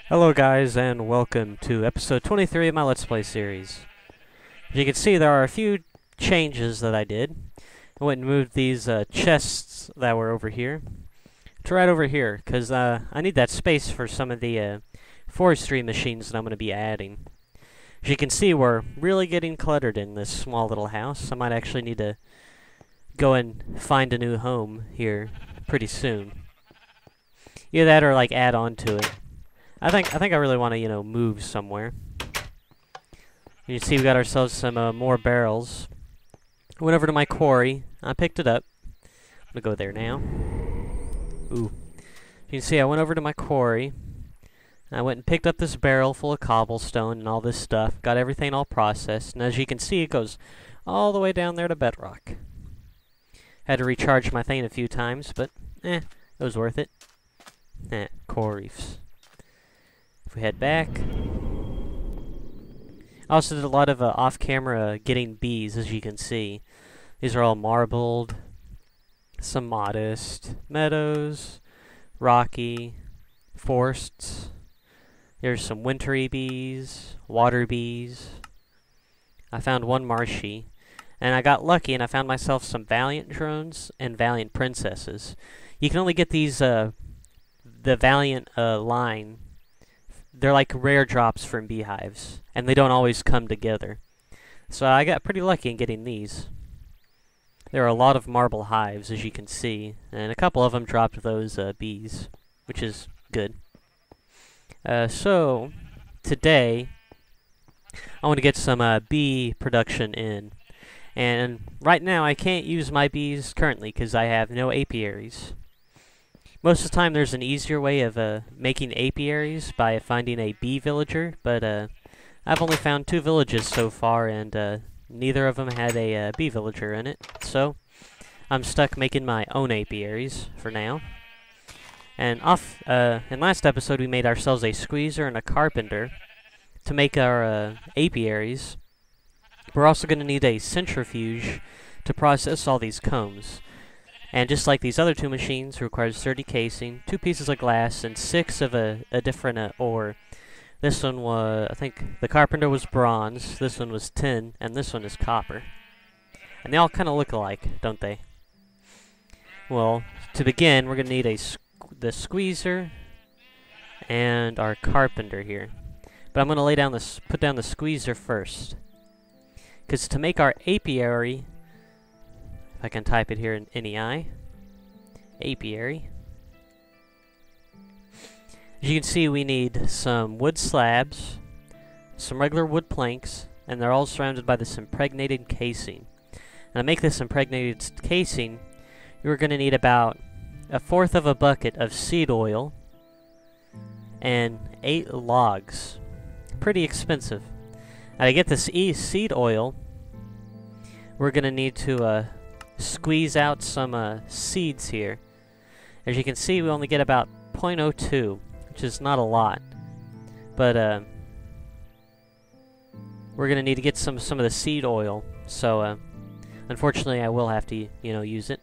Hello guys, and welcome to episode 23 of my Let's Play series. As you can see, there are a few changes that I did. I went and moved these chests that were over here to right over here, because I need that space for some of the forestry machines that I'm going to be adding. As you can see, we're really getting cluttered in this small little house. I might actually need to go and find a new home here pretty soon. Either that or like add on to it. I think I really want to, move somewhere. You see we got ourselves some more barrels. I went over to my quarry. I picked it up. I'm gonna go there now. Ooh. You can see I went over to my quarry. I went and picked up this barrel full of cobblestone and all this stuff. Got everything all processed. And as you can see, it goes all the way down there to bedrock. Had to recharge my thing a few times, but it was worth it. Coral reefs. If we head back, I also did a lot of off-camera getting bees, as you can see. These are all marbled, some modest, meadows, rocky, forests. There's some wintry bees, water bees. I found one marshy, and I got lucky and I found myself some valiant drones and valiant princesses. You can only get these, the valiant line. They're like rare drops from beehives, and they don't always come together. So I got pretty lucky in getting these. There are a lot of marble hives, as you can see, and a couple of them dropped those bees, which is good. So, today, I want to get some bee production in. And right now, I can't use my bees currently, because I have no apiaries. Most of the time, there's an easier way of making apiaries by finding a bee villager, but I've only found 2 villages so far, and neither of them had a bee villager in it. So I'm stuck making my own apiaries for now. And in last episode, we made ourselves a squeezer and a carpenter to make our apiaries. We're also going to need a centrifuge to process all these combs. And just like these other 2 machines, requires 30 casing, 2 pieces of glass, and 6 of a different ore. This one was, I think, the carpenter was bronze, this one was tin, and this one is copper. And they all kind of look alike, don't they? Well, to begin, we're going to need the squeezer and our carpenter here. But I'm going to put down the squeezer first. Because to make our apiary, I can type it here in NEI. Apiary. As you can see, we need some wood slabs, some regular wood planks, and they're all surrounded by this impregnated casing. And to make this impregnated casing, you're going to need about 1/4 of a bucket of seed oil and 8 logs. Pretty expensive. Now to get this seed oil, we're going to need to squeeze out some seeds here. As you can see, we only get about 0.02, which is not a lot. But we're going to need to get some of the seed oil. So unfortunately, I will have to, use it.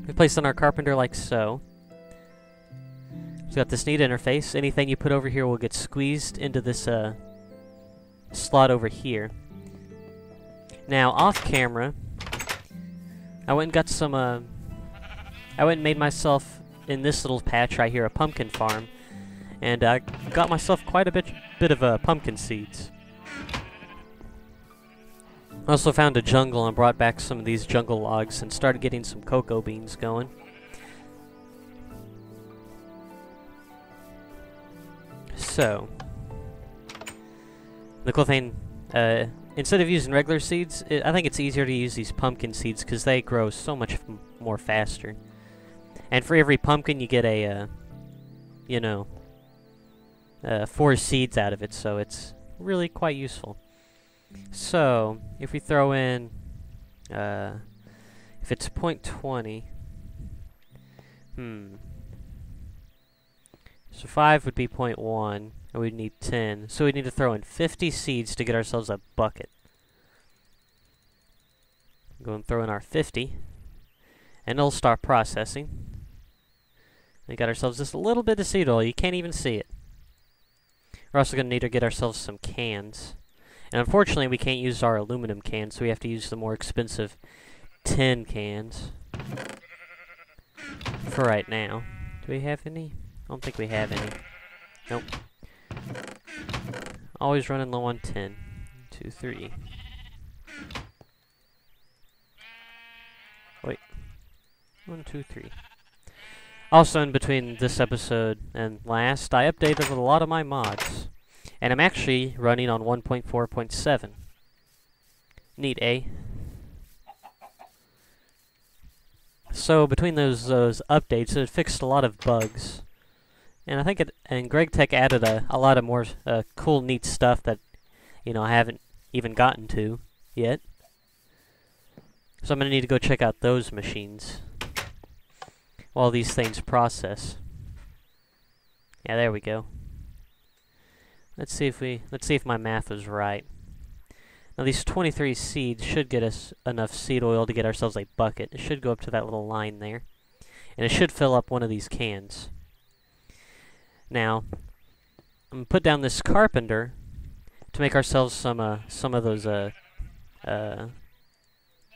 We place it on our carpenter like so. It's got this neat interface. Anything you put over here will get squeezed into this slot over here. Now, off camera, I went and got some, I went and made myself, in this little patch right here, a pumpkin farm. And I got myself quite a bit of pumpkin seeds. I also found a jungle and brought back some of these jungle logs and started getting some cocoa beans going. So, the cool thing, instead of using regular seeds, I think it's easier to use these pumpkin seeds because they grow so much more faster. And for every pumpkin, you get a, 4 seeds out of it, so it's really quite useful. So, if we throw in, if it's 0.20, so 5 would be 0.1, and we'd need 10. So we'd need to throw in 50 seeds to get ourselves a bucket. Go and throw in our 50, and it'll start processing. We got ourselves just a little bit of seed oil. You can't even see it. We're also going to need to get ourselves some cans. And unfortunately, we can't use our aluminum cans, so we have to use the more expensive tin cans for right now. Do we have any? I don't think we have any. Nope. Always running low on tin. 1, 2, 3. Wait. 1, 2, 3. Also, in between this episode and last, I updated a lot of my mods. And I'm actually running on 1.4.7. Neat, eh? So, between those updates, it fixed a lot of bugs. And I think Greg Tech added a lot of more cool, neat stuff that, you know, I haven't even gotten to yet. So I'm going to need to go check out those machines while these things process. Yeah, there we go. Let's see if my math was right. Now these 23 seeds should get us enough seed oil to get ourselves a bucket. It should go up to that little line there. And it should fill up one of these cans. Now, I'm going to put down this carpenter to make ourselves some of those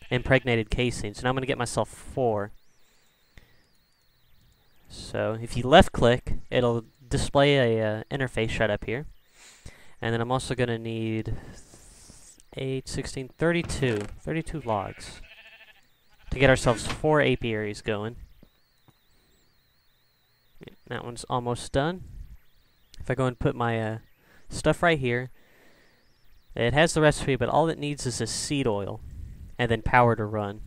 impregnated casings. And I'm going to get myself 4. So if you left click, it'll display a interface right up here. And then I'm also going to need 8, 16, 32 logs to get ourselves 4 apiaries going. That one's almost done. If I go and put my stuff right here, it has the recipe, but all it needs is a seed oil and then power to run.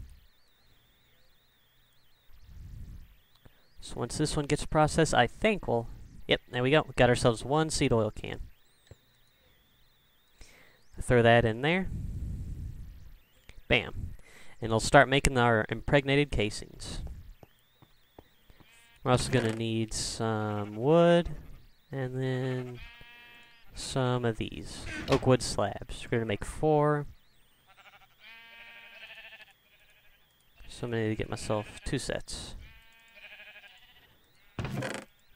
So once this one gets processed, I think we'll... Yep, there we go. We got ourselves 1 seed oil can. Throw that in there. Bam. And it'll start making our impregnated casings. We're also going to need some wood, and then some of these oak wood slabs. We're going to make 4. So I'm going to need to get myself 2 sets.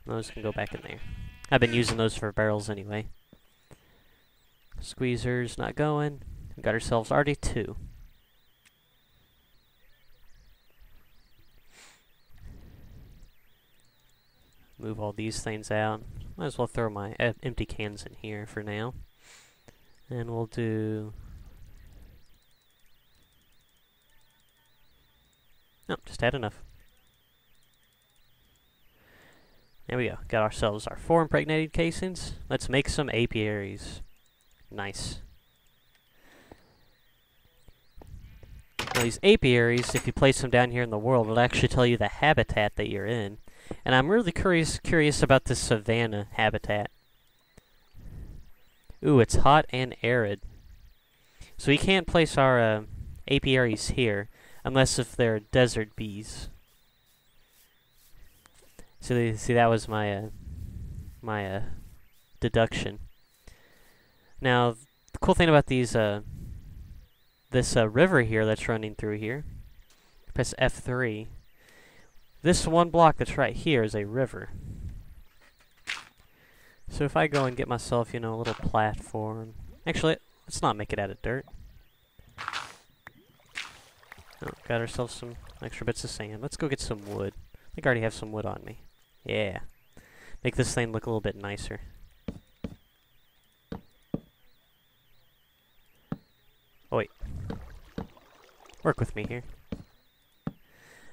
Those can go back in there. I've been using those for barrels anyway. Squeezer's not going. We got ourselves already 2. Move all these things out. Might as well throw my empty cans in here for now. And we'll do... Nope, just had enough. There we go. Got ourselves our 4 impregnated casings. Let's make some apiaries. Nice. Now these apiaries, if you place them down here in the world, it'll actually tell you the habitat that you're in. And I'm really curious about this savanna habitat. Ooh, it's hot and arid. So we can't place our apiaries here unless if they're desert bees. So see, that was my deduction. Now, the cool thing about these this river here that's running through here, press F3. This one block that's right here is a river. So if I go and get myself, you know, a little platform. Actually, let's not make it out of dirt. Oh, got ourselves some extra bits of sand. Let's go get some wood. I think I already have some wood on me. Yeah. Make this thing look a little bit nicer. Oh, wait. Work with me here.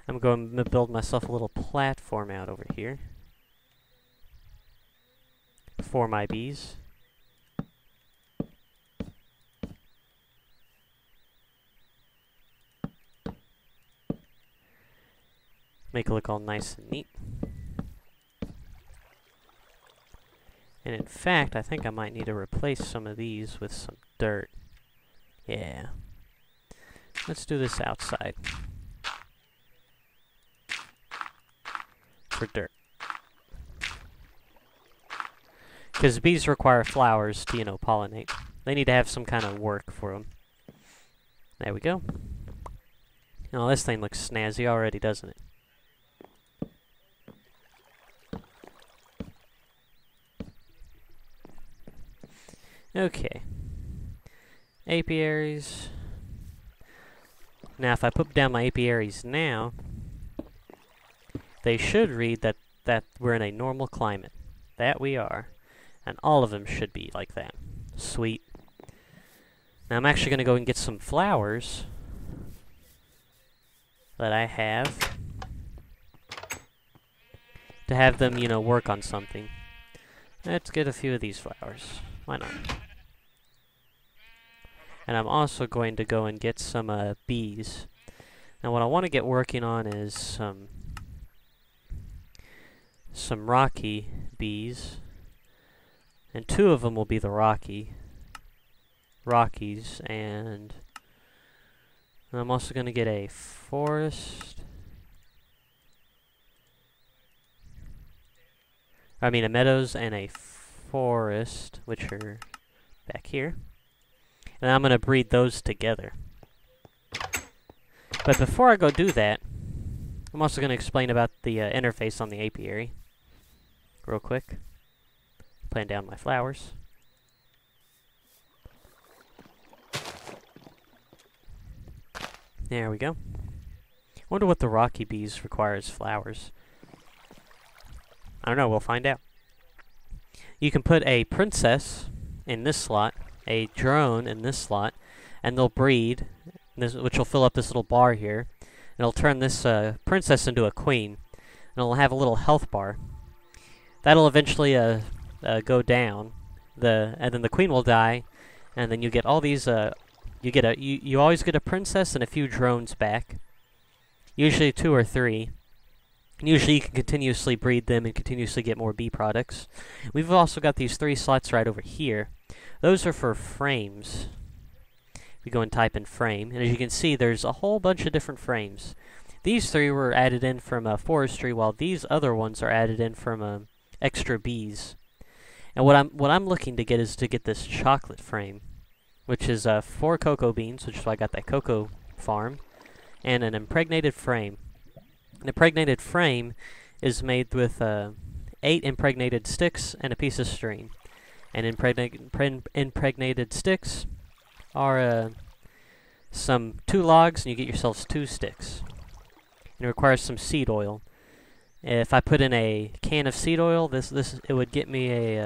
I'm going to build myself a little platform out over here for my bees. Make it look all nice and neat. And in fact, I think I might need to replace some of these with some dirt. Yeah. Let's do this outside. For dirt. Because bees require flowers to, you know, pollinate. They need to have some kind of work for them. There we go. Oh, this thing looks snazzy already, doesn't it? Okay. Apiaries. Now, if I put down my apiaries now, they should read that we're in a normal climate. That we are. And all of them should be like that. Sweet. Now, I'm actually going to go and get some flowers that I have to have them, you know, work on something. Let's get a few of these flowers. Why not? And I'm also going to go and get some bees. Now, what I want to get working on is some rocky bees. And 2 of them will be the Rockies, and I'm also going to get a a meadows and a forest, which are back here. And I'm going to breed those together. But before I go do that, I'm also going to explain about the interface on the apiary. Real quick. Plant down my flowers. There we go. Wonder what the rocky bees require as flowers. I don't know, we'll find out. You can put a princess in this slot, a drone in this slot, and they'll breed, which will fill up this little bar here. And it'll turn this princess into a queen. And it'll have a little health bar. That'll eventually go down, and then the queen will die, and then you get all these. You always get a princess and a few drones back, usually 2 or 3. And usually you can continuously breed them and continuously get more bee products. We've also got these 3 slots right over here. Those are for frames. We go and type in frame, and as you can see, there's a whole bunch of different frames. These 3 were added in from Forestry, while these other ones are added in from extra bees. And what I'm looking to get is to get this chocolate frame, which is 4 cocoa beans, which is why I got that cocoa farm, and an impregnated frame. An impregnated frame is made with 8 impregnated sticks and a piece of string. And impregnated sticks are some 2 logs, and you get yourselves 2 sticks. And it requires some seed oil. If I put in a can of seed oil, it would get me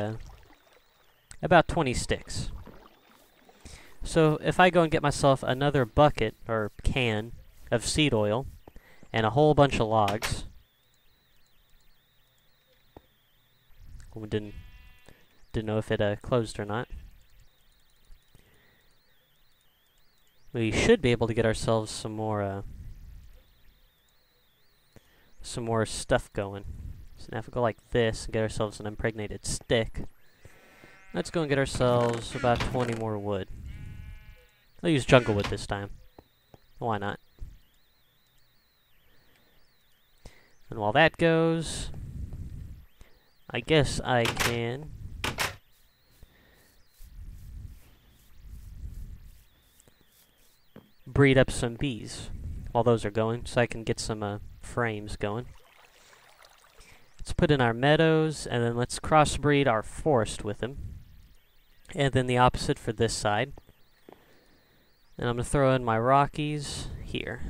about 20 sticks. So if I go and get myself another bucket or can of seed oil and a whole bunch of logs, we didn't know if it closed or not. We should be able to get ourselves some more stuff going. So now if we go like this and get ourselves an impregnated stick, let's go and get ourselves about 20 more wood. I'll use jungle wood this time. Why not? And while that goes, I guess I can breed up some bees while those are going, so I can get some frames going. Let's put in our meadows, and then let's crossbreed our forest with them. And then the opposite for this side. And I'm going to throw in my Rockies here.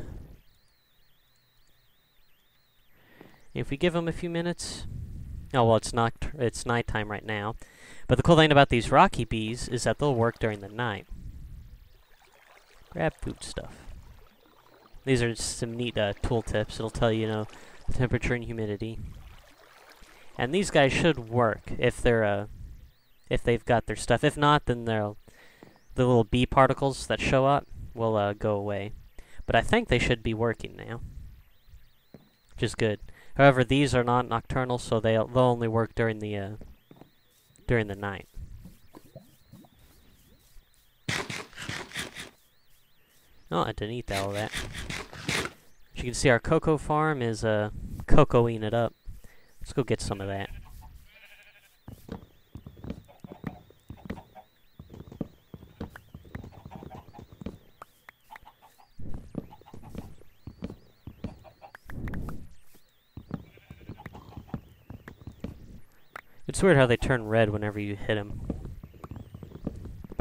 If we give them a few minutes... Oh, well, it's nighttime right now. But the cool thing about these Rocky bees is that they'll work during the night. Grab food stuff. These are just some neat tool tips. It'll tell you, the temperature and humidity. And these guys should work if they've got their stuff. If not, then the little bee particles that show up will go away. But I think they should be working now, which is good. However, these are not nocturnal, so they'll only work during the night. Oh, I didn't eat all that. As you can see, our cocoa farm is cocoaing it up. Let's go get some of that. It's weird how they turn red whenever you hit them.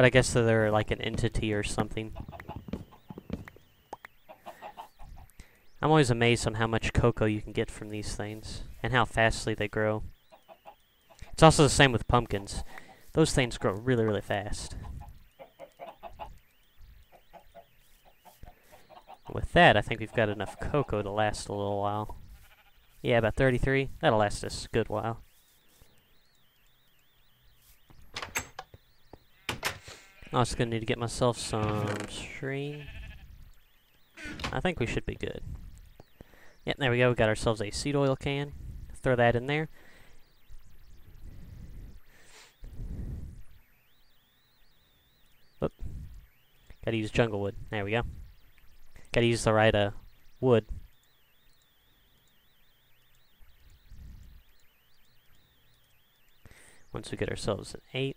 But I guess that they're like an entity or something. I'm always amazed on how much cocoa you can get from these things, and how fastly they grow. It's also the same with pumpkins. Those things grow really, really fast. With that, I think we've got enough cocoa to last a little while. Yeah, about 33. That'll last us a good while. I'm also going to need to get myself some string. I think we should be good. Yep, there we go. We got ourselves a seed oil can. Throw that in there. Oop. Gotta use jungle wood. There we go. Gotta use the right wood. Once we get ourselves an 8.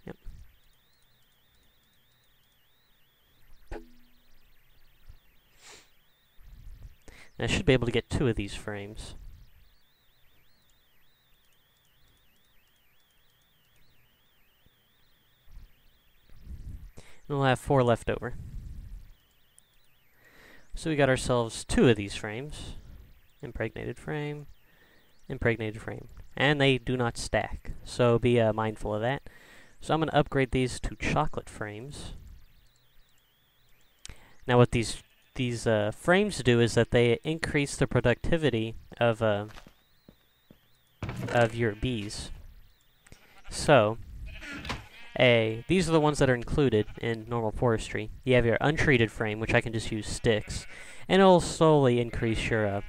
Yep. And I should be able to get 2 of these frames. And we'll have 4 left over. So we got ourselves 2 of these frames. Impregnated frame. Impregnated frame. And they do not stack, so be mindful of that. So I'm going to upgrade these to chocolate frames. Now what these frames do is that they increase the productivity of your bees. So, these are the ones that are included in normal forestry. You have your untreated frame, which I can just use sticks, and it'll slowly increase your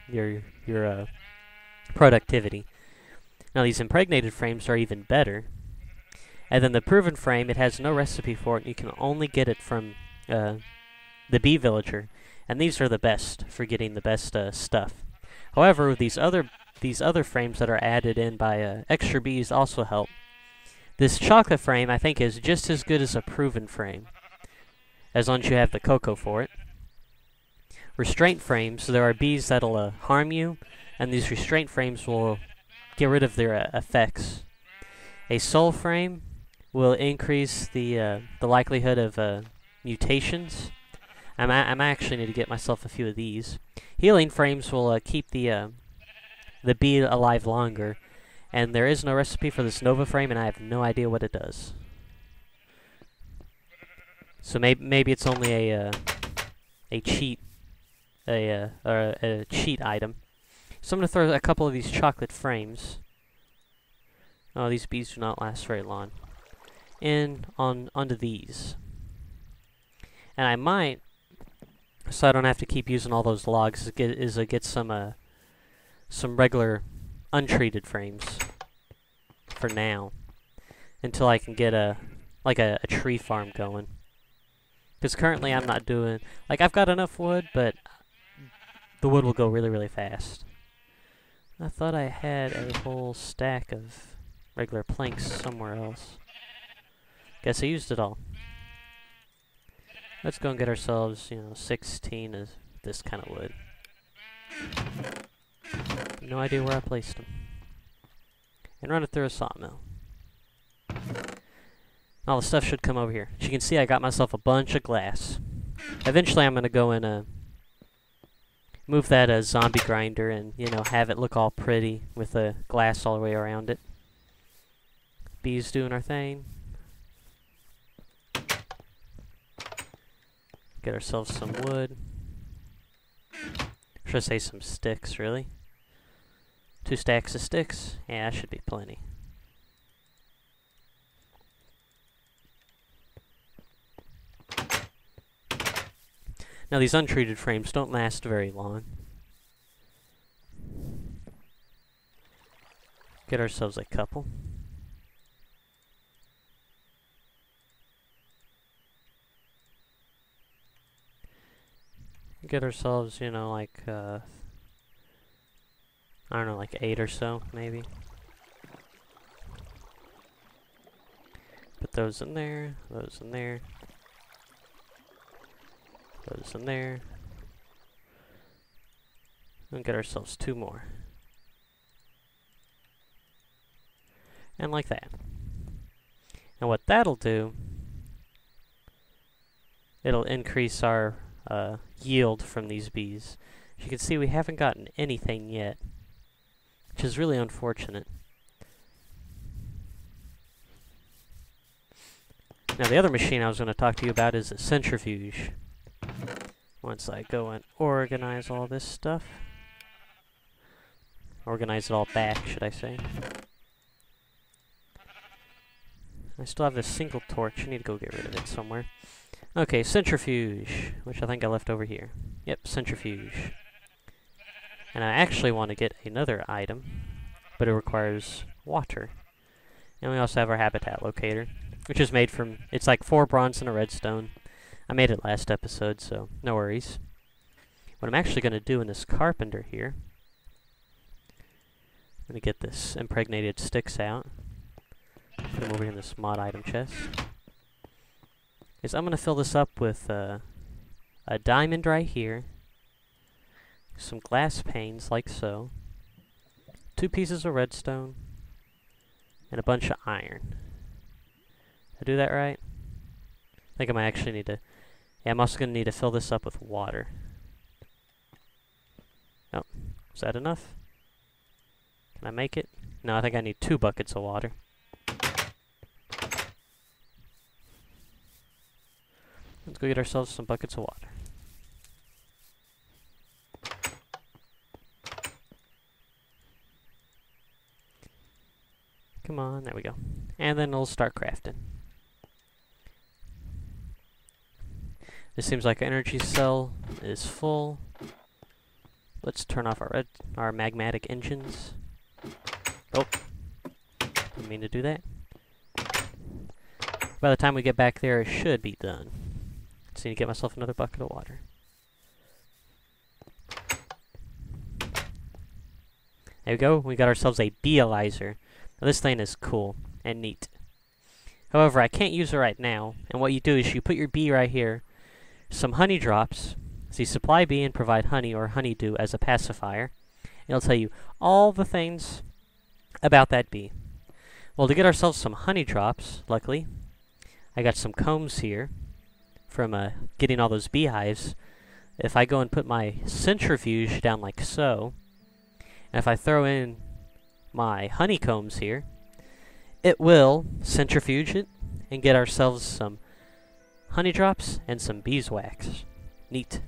productivity. Now these impregnated frames are even better. And then the proven frame, it has no recipe for it. You can only get it from the bee villager. And these are the best for getting the best stuff. However, these other frames that are added in by extra bees also help. This chocolate frame, I think, is just as good as a proven frame, as long as you have the cocoa for it. Restraint frames, there are bees that'll harm you, and these restraint frames will get rid of their effects. A soul frame will increase the likelihood of mutations. I actually need to get myself a few of these. Healing frames will keep the bee alive longer, and there is no recipe for this Nova frame, and I have no idea what it does. So maybe it's only a cheat, or a cheat item. So I'm going to throw a couple of these chocolate frames. Oh, these bees do not last very long. Onto these. And I might, so I don't have to keep using all those logs, get some regular untreated frames for now, until I can get a tree farm going. Because currently I'm not doing, I've got enough wood, but the wood will go really, really fast. I thought I had a whole stack of regular planks somewhere else. Guess I used it all. Let's go and get ourselves, 16 of this kind of wood. No idea where I placed them. And run it through a sawmill. All the stuff should come over here. As you can see, I got myself a bunch of glass. Eventually I'm going to go and move that zombie grinder and, have it look all pretty with the glass all the way around it. Bees doing our thing. Get ourselves some wood. Should I say some sticks, really? 2 stacks of sticks? Yeah, that should be plenty. Now these untreated frames don't last very long. Get ourselves a couple. Get ourselves, I don't know, 8 or so, maybe. Put those in there, those in there. Those in there. And get ourselves 2 more. And like that. And what that'll do it'll increase our yield from these bees. As you can see, we haven't gotten anything yet, which is really unfortunate. Now, the other machine I was going to talk to you about is a centrifuge. Once I go and organize all this stuff. Organize it all back, should I say. I still have this single torch. I need to go get rid of it somewhere. Okay, centrifuge, which I think I left over here. Yep, centrifuge. And I actually want to get another item, but it requires water. And we also have our habitat locator, which is made from, it's like 4 bronze and a redstone. I made it last episode, so no worries. What I'm actually going to do in this carpenter here, I'm going to get this impregnated sticks out. Put them over here in this mod item chest. Is I'm going to fill this up with a diamond right here, some glass panes like so, 2 pieces of redstone, and a bunch of iron. Did I do that right? I think I might actually need to... Yeah, I'm also going to need to fill this up with water. Oh, is that enough? Can I make it? No, I think I need 2 buckets of water. Let's go get ourselves some buckets of water. Come on, there we go. And then we'll start crafting. This seems like our energy cell is full. Let's turn off our magmatic engines. Oh, didn't mean to do that. By the time we get back there, it should be done. Just need to get myself another bucket of water. There we go. We got ourselves a beealyzer. Now this thing is cool and neat. However, I can't use it right now. And what you do is you put your bee right here, some honey drops, so you supply bee and provide honey or honeydew as a pacifier. It'll tell you all the things about that bee. Well, to get ourselves some honey drops, luckily, I got some combs here from getting all those beehives. If I go and put my centrifuge down like so, and if I throw in my honeycombs here, it will centrifuge it and get ourselves some honey drops and some beeswax. Neat.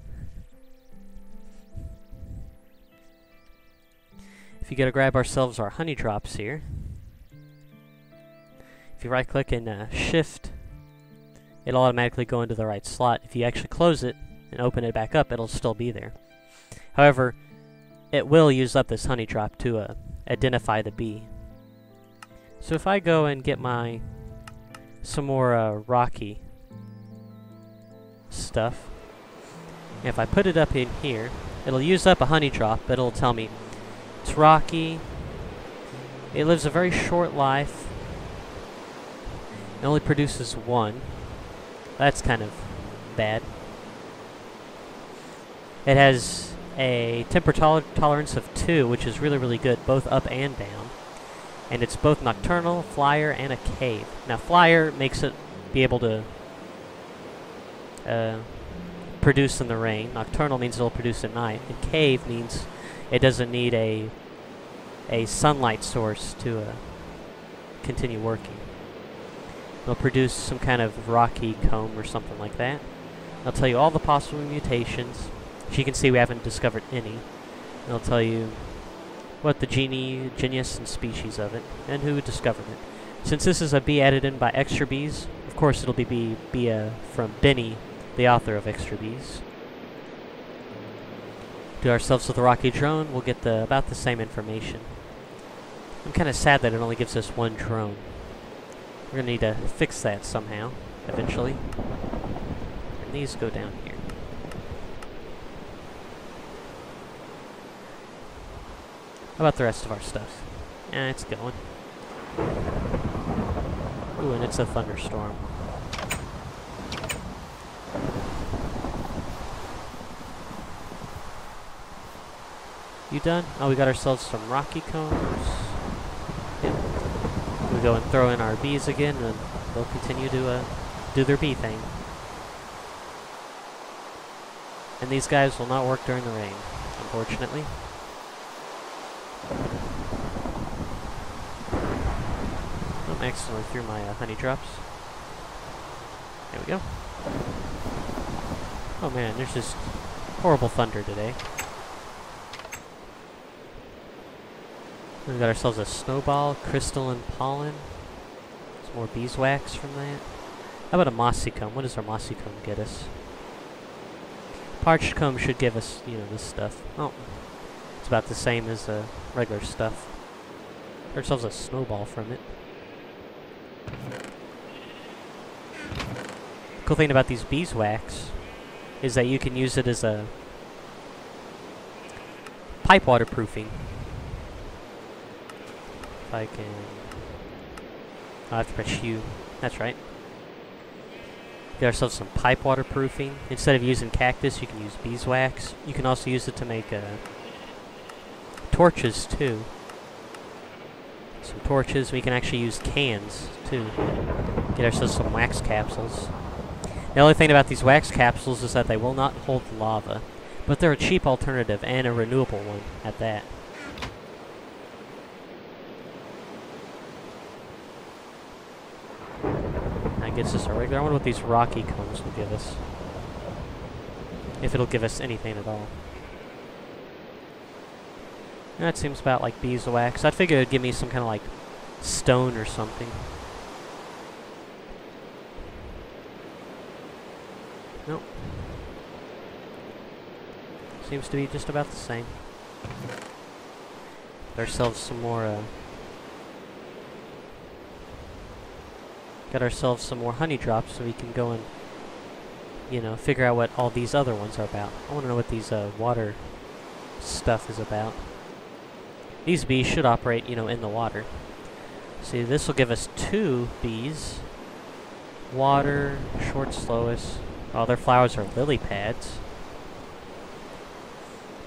If you go to grab ourselves our honey drops here, if you right click and shift, it'll automatically go into the right slot. If you actually close it and open it back up, it'll still be there. However, it will use up this honey drop to identify the bee. So if I go and get some more rocky stuff, and if I put it up in here, it'll use up a honey drop, but it'll tell me it's rocky, it lives a very short life, it only produces 1. That's kind of bad. It has a temperature tolerance of 2, which is really, really good, both up and down. And it's both nocturnal, flyer, and a cave. Now, flyer makes it be able to produce in the rain. Nocturnal means it'll produce at night. And cave means it doesn't need a sunlight source to continue working. It'll produce some kind of rocky comb or something like that. I'll tell you all the possible mutations. As you can see, we haven't discovered any. It'll tell you what the genus and species of it, and who discovered it. Since this is a bee added in by Extra Bees, of course it'll be from Benny, the author of Extra Bees. Do ourselves with a rocky drone, we'll get about the same information. I'm kind of sad that it only gives us 1 drone. We're going to need to fix that somehow, eventually. And these go down here. How about the rest of our stuff? It's going. Ooh, and it's a thunderstorm. You done? Oh, we got ourselves some rocky combs. Yep. We go and throw in our bees again, and they'll continue to do their bee thing. And these guys will not work during the rain, unfortunately. I'm accidentally threw my honey drops. There we go. Oh man, there's just horrible thunder today. We got ourselves a snowball, crystalline pollen. Some more beeswax from that. How about a mossy comb? What does our mossy comb get us? Parched comb should give us, you know, this stuff. Oh, it's about the same as the regular stuff. Got ourselves a snowball from it. Cool thing about these beeswax is that you can use it as a pipe waterproofing. If I can... I'll have to press U. That's right. Get ourselves some pipe waterproofing. Instead of using cactus, you can use beeswax. You can also use it to make torches, too. Some torches. We can actually use cans, too. Get ourselves some wax capsules. The only thing about these wax capsules is that they will not hold lava. But they're a cheap alternative, and a renewable one, at that. Gets us a regular. I wonder what these rocky cones will give us. If it'll give us anything at all. That seems about like beeswax. I figured it'd give me some kind of like stone or something. Nope. Seems to be just about the same. Get ourselves some more got ourselves some more honey drops so we can go and, you know, figure out what all these other ones are about. I want to know what these water stuff is about. These bees should operate, you know, in the water. See, this will give us 2 bees. Water, short, slowest. Oh, their flowers are lily pads.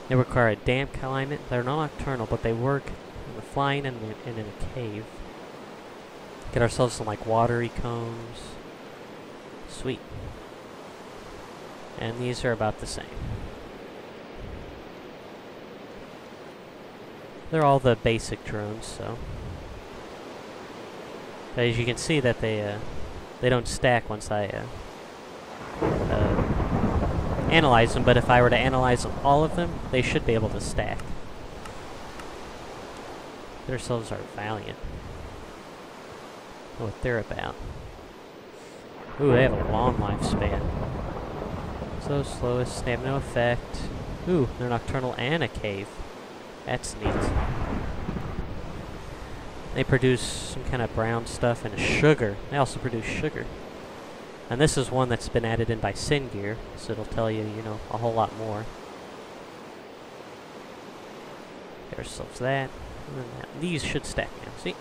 They require a damp climate. They're not nocturnal, but they work in the flying and in a cave. Get ourselves some, like, watery combs. Sweet. And these are about the same. They're all the basic drones, so. But as you can see that they don't stack once I analyze them, but if I were to analyze all of them, they should be able to stack. Get ourselves our Valiant. What they're about. Ooh, they have a long lifespan. So slowest, they have no effect. Ooh, they're nocturnal and a cave. That's neat. They produce some kind of brown stuff and sugar. They also produce sugar. And this is one that's been added in by Syngear, so it'll tell you, you know, a whole lot more. Get ourselves that. And then that. These should stack now, see?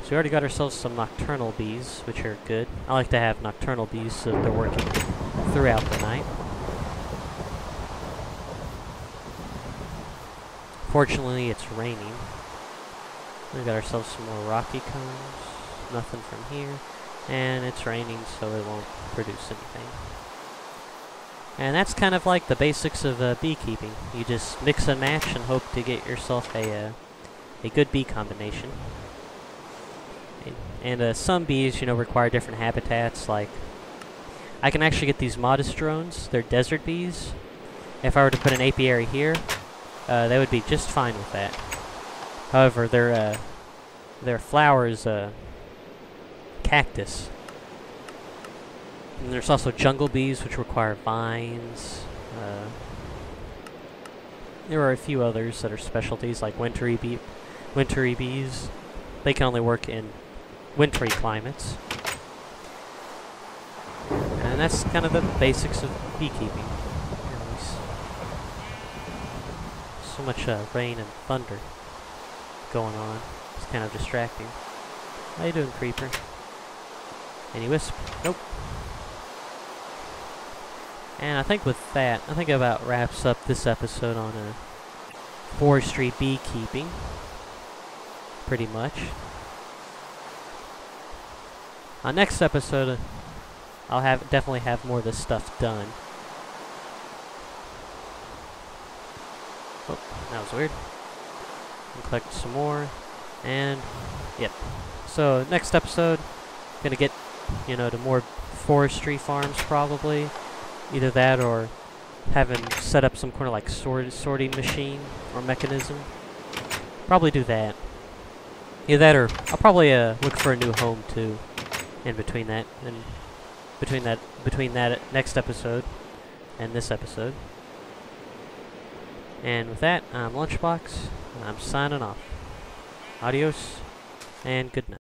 So we already got ourselves some nocturnal bees, which are good. I like to have nocturnal bees so they're working throughout the night. Fortunately, it's raining. We got ourselves some more rocky cones. Nothing from here. And it's raining, so it won't produce anything. And that's kind of like the basics of beekeeping. You just mix and match and hope to get yourself a good bee combination. And some bees, you know, require different habitats. Like, I can actually get these modest drones. They're desert bees. If I were to put an apiary here, they would be just fine with that. However, their flowers, cactus. And there's also jungle bees, which require vines. There are a few others that are specialties, like wintry bees. They can only work in wintry climates. And that's kind of the basics of beekeeping. So much rain and thunder going on. It's kind of distracting. How you doing, creeper? Any wisp? Nope. And I think with that, I think it about wraps up this episode on forestry beekeeping. Pretty much. Next episode, I'll definitely have more of this stuff done. Oh, that was weird. And collect some more, and yep. So next episode, gonna get, to more forestry farms probably. Either that or having set up some kind of like sorting machine or mechanism. Probably do that. Either that or I'll probably look for a new home too. In between that and between that next episode and this episode. And with that, I'm Lunchbox, and I'm signing off. Adios, and good night.